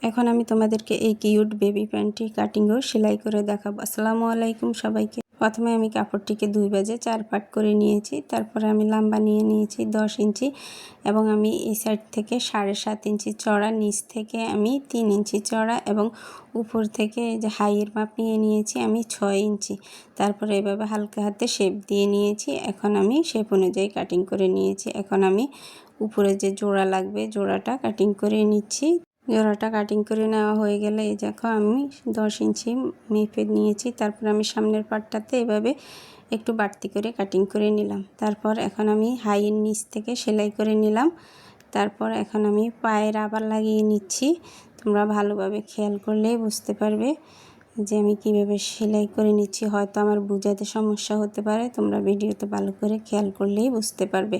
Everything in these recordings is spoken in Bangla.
এখন আমি তোমাদেরকে এই কিউট বেবি প্যান্টটি কাটিং ও সেলাই করে দেখাবো। আসসালামু আলাইকুম সবাইকে। প্রথমে আমি কাপড়টিকে 2 ভাঁজে 4 পাট করে নিয়েছি। তারপরে আমি লম্বা নিয়ে নিয়েছি 10 ইঞ্চি এবং আমি এই সাইড থেকে 7.5 ইঞ্চি চড়া, নিচ থেকে আমি 3 ইঞ্চি চড়া এবং উপর থেকে যে হাইয়ের মাপ নিয়ে নিয়েছি আমি 6 ইঞ্চি। তারপরে এভাবে হালকা হাতে শেপ দিয়ে নিয়েছি। এখন আমি শেপ অনুযায়ী কাটিং করে নিয়েছি। এখন আমি উপরে যে জোড়া লাগবে জোড়াটা কাটিং করে নিচ্ছি। জোড়াটা কাটিং করে নেওয়া হয়ে গেলে এই দেখো আমি 10 ইঞ্চি মেপে নিয়েছি। তারপর আমি সামনের পাটটাতে এভাবে একটু বাড়তি করে কাটিং করে নিলাম। তারপর এখন আমি হাইয়ের নিচ থেকে সেলাই করে নিলাম। তারপর এখন আমি পায়ে রাবার লাগিয়ে নিচ্ছি। তোমরা ভালোভাবে খেয়াল করলেই বুঝতে পারবে যে আমি কিভাবে সেলাই করে নিচ্ছি। হয়তো আমার বোঝাতে সমস্যা হতে পারে, তোমরা ভিডিওতে ভালো করে খেয়াল করলেই বুঝতে পারবে।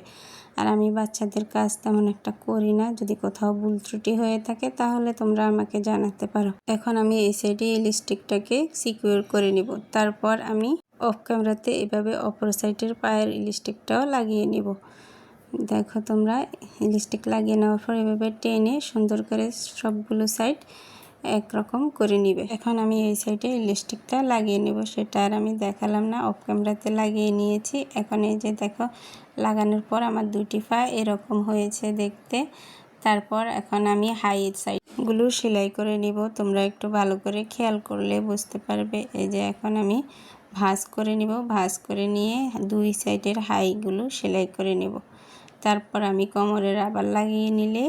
আর আমি বাচ্চাদের কাজ তেমন একটা করি না, যদি কোথাও ভুল ত্রুটি হয়ে থাকে তাহলে তোমরা আমাকে জানাতে পারো। এখন আমি এই সাইডে ইলাস্টিকটাকে সিকিউর করে নিব। তারপর আমি অফ ক্যামেরাতে এভাবে অপর সাইডের পায়ের ইলাস্টিকটাও লাগিয়ে নিব। দেখো তোমরা ইলাস্টিক লাগিয়ে নেওয়ার পর এভাবে টেনে সুন্দর করে সবগুলো সাইড একরকম করে নিবে। এখন আমি এই সাইডে ইলাস্টিকটা লাগিয়ে নেব, সেটা আর আমি দেখালাম না, অফ ক্যামেরাতে লাগিয়ে নিয়েছি। এখন এই যে দেখো লাগানোর পর আমার দুটি পা এরকম হয়েছে দেখতে। তারপর এখন আমি হাইয়ের সাইডগুলো সেলাই করে নিব। তোমরা একটু ভালো করে খেয়াল করলে বুঝতে পারবে। এই যে এখন আমি ভাঁজ করে নিব। ভাঁজ করে নিয়ে দুই সাইডের হাইগুলো সেলাই করে নেব। তারপর আমি কোমরে রাবার লাগিয়ে নিলে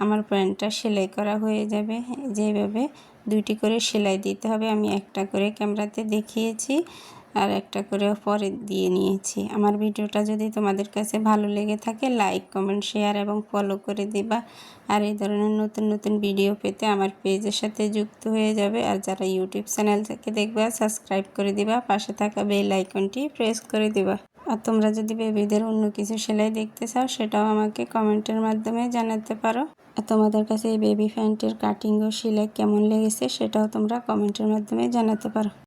আমার প্যান্টটা সেলাই করা হয়ে যাবে। যেভাবে দুইটি করে সেলাই দিতে হবে, আমি একটা করে ক্যামেরাতে দেখিয়েছি আর একটা করে পরে দিয়ে নিয়েছি। আমার ভিডিওটা যদি তোমাদের কাছে ভালো লেগে থাকে লাইক, কমেন্ট, শেয়ার এবং ফলো করে দিবা। আর এই ধরনের নতুন নতুন ভিডিও পেতে আমার পেজের সাথে যুক্ত হয়ে যাবে। আর যারা ইউটিউব চ্যানেল থেকে দেখবা সাবস্ক্রাইব করে দিবা, পাশে থাকা বেল আইকনটি প্রেস করে দিবা। আর তোমরা যদি বেবিদের অন্য কিছু সেলাই দেখতে চাও সেটাও আমাকে কমেন্টের মাধ্যমে জানাতে পারো। আর তোমাদের কাছে এই বেবি প্যান্টের কাটিং ও সেলাই কেমন লেগেছে সেটাও তোমরা কমেন্টের মাধ্যমে জানাতে পারো।